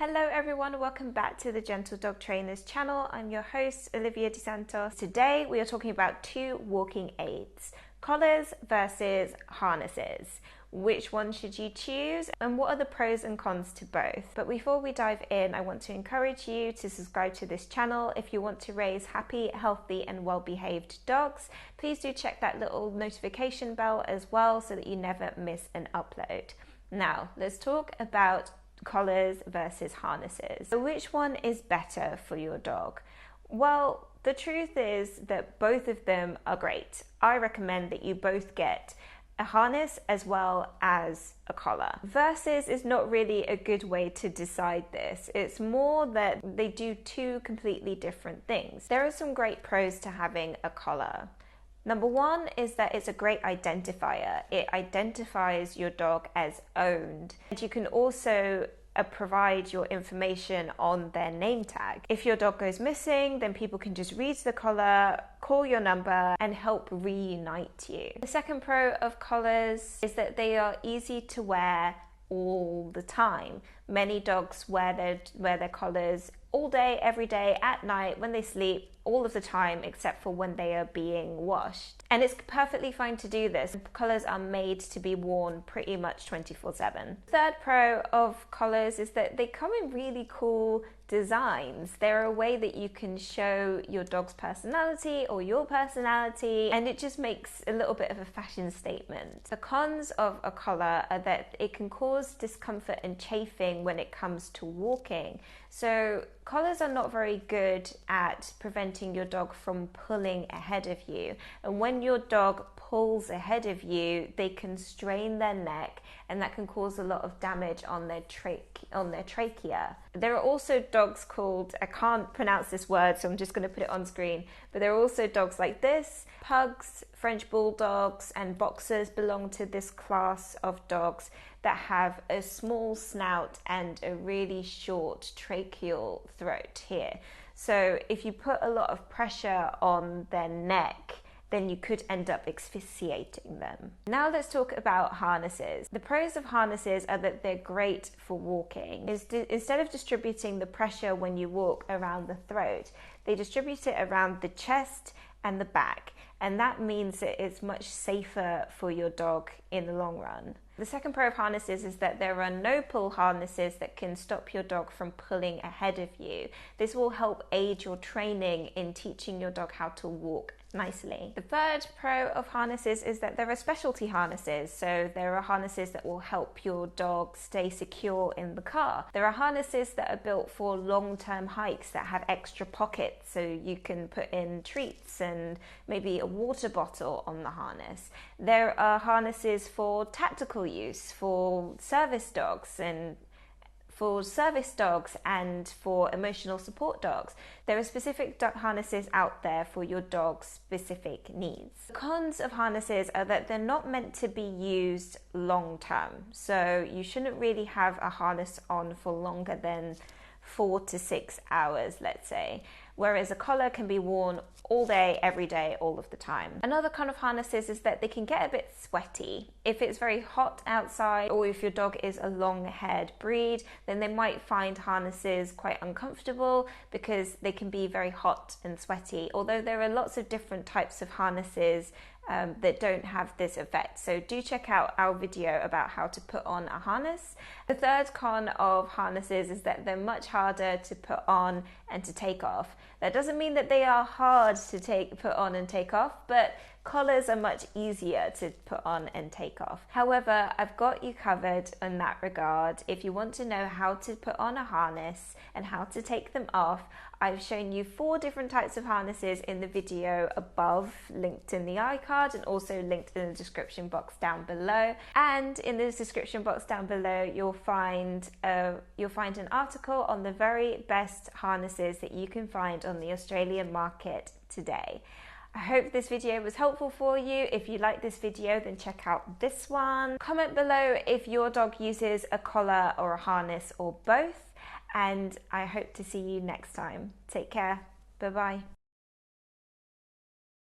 Hello everyone, welcome back to the Gentle Dog Trainers channel. I'm your host, Olivia DeSantos. Today we are talking about two walking aids, collars versus harnesses. Which one should you choose and what are the pros and cons to both? But before we dive in, I want to encourage you to subscribe to this channel. If you want to raise happy, healthy and well-behaved dogs, please do check that little notification bell as well so that you never miss an upload. Now, let's talk about collars versus harnesses. So which one is better for your dog? Well, the truth is that both of them are great. I recommend that you both get a harness as well as a collar. Versus is not really a good way to decide this. It's more that they do two completely different things. There are some great pros to having a collar. Number one is that it's a great identifier. It identifies your dog as owned. And you can also provide your information on their name tag. If your dog goes missing, then people can just read the collar, call your number and help reunite you. The second pro of collars is that they are easy to wear all the time. Many dogs wear their collars all day, every day, at night, when they sleep, all of the time, except for when they are being washed. And it's perfectly fine to do this. Collars are made to be worn pretty much 24/7. Third pro of collars is that they come in really cool designs. They're a way that you can show your dog's personality or your personality, and it just makes a little bit of a fashion statement. The cons of a collar are that it can cause discomfort and chafing when it comes to walking. So collars are not very good at preventing your dog from pulling ahead of you. And when your dog pulls ahead of you, they can strain their neck and that can cause a lot of damage on their trachea. There are also dogs called, I can't pronounce this word, so I'm just going to put it on screen, but there are also dogs like this. Pugs, French bulldogs and boxers belong to this class of dogs that have a small snout and a really short tracheal throat here. So if you put a lot of pressure on their neck, then you could end up asphyxiating them. Now let's talk about harnesses. The pros of harnesses are that they're great for walking. Instead of distributing the pressure when you walk around the throat, they distribute it around the chest and the back. And that means that it's much safer for your dog in the long run. The second pro of harnesses is that there are no pull harnesses that can stop your dog from pulling ahead of you. This will help aid your training in teaching your dog how to walk nicely. The third pro of harnesses is that there are specialty harnesses. So there are harnesses that will help your dog stay secure in the car. There are harnesses that are built for long-term hikes that have extra pockets so you can put in treats and maybe a water bottle on the harness. There are harnesses for tactical use for service dogs and for emotional support dogs. There are specific dog harnesses out there for your dog's specific needs. The cons of harnesses are that they're not meant to be used long term. So you shouldn't really have a harness on for longer than 4 to 6 hours, let's say. Whereas a collar can be worn all day, every day, all of the time. Another kind of harnesses is that they can get a bit sweaty. If it's very hot outside or if your dog is a long-haired breed, then they might find harnesses quite uncomfortable because they can be very hot and sweaty. Although there are lots of different types of harnesses that don't have this effect. So do check out our video about how to put on a harness. The third con of harnesses is that they're much harder to put on and to take off. That doesn't mean that they are hard to put on and take off, but collars are much easier to put on and take off. However, I've got you covered in that regard. If you want to know how to put on a harness and how to take them off, I've shown you 4 different types of harnesses in the video above, linked in the iCard and also linked in the description box down below. And in the description box down below, you'll find an article on the very best harnesses that you can find on the Australian market today. I hope this video was helpful for you. If you like this video, then check out this one. Comment below if your dog uses a collar or a harness or both. And I hope to see you next time. Take care. Bye-bye.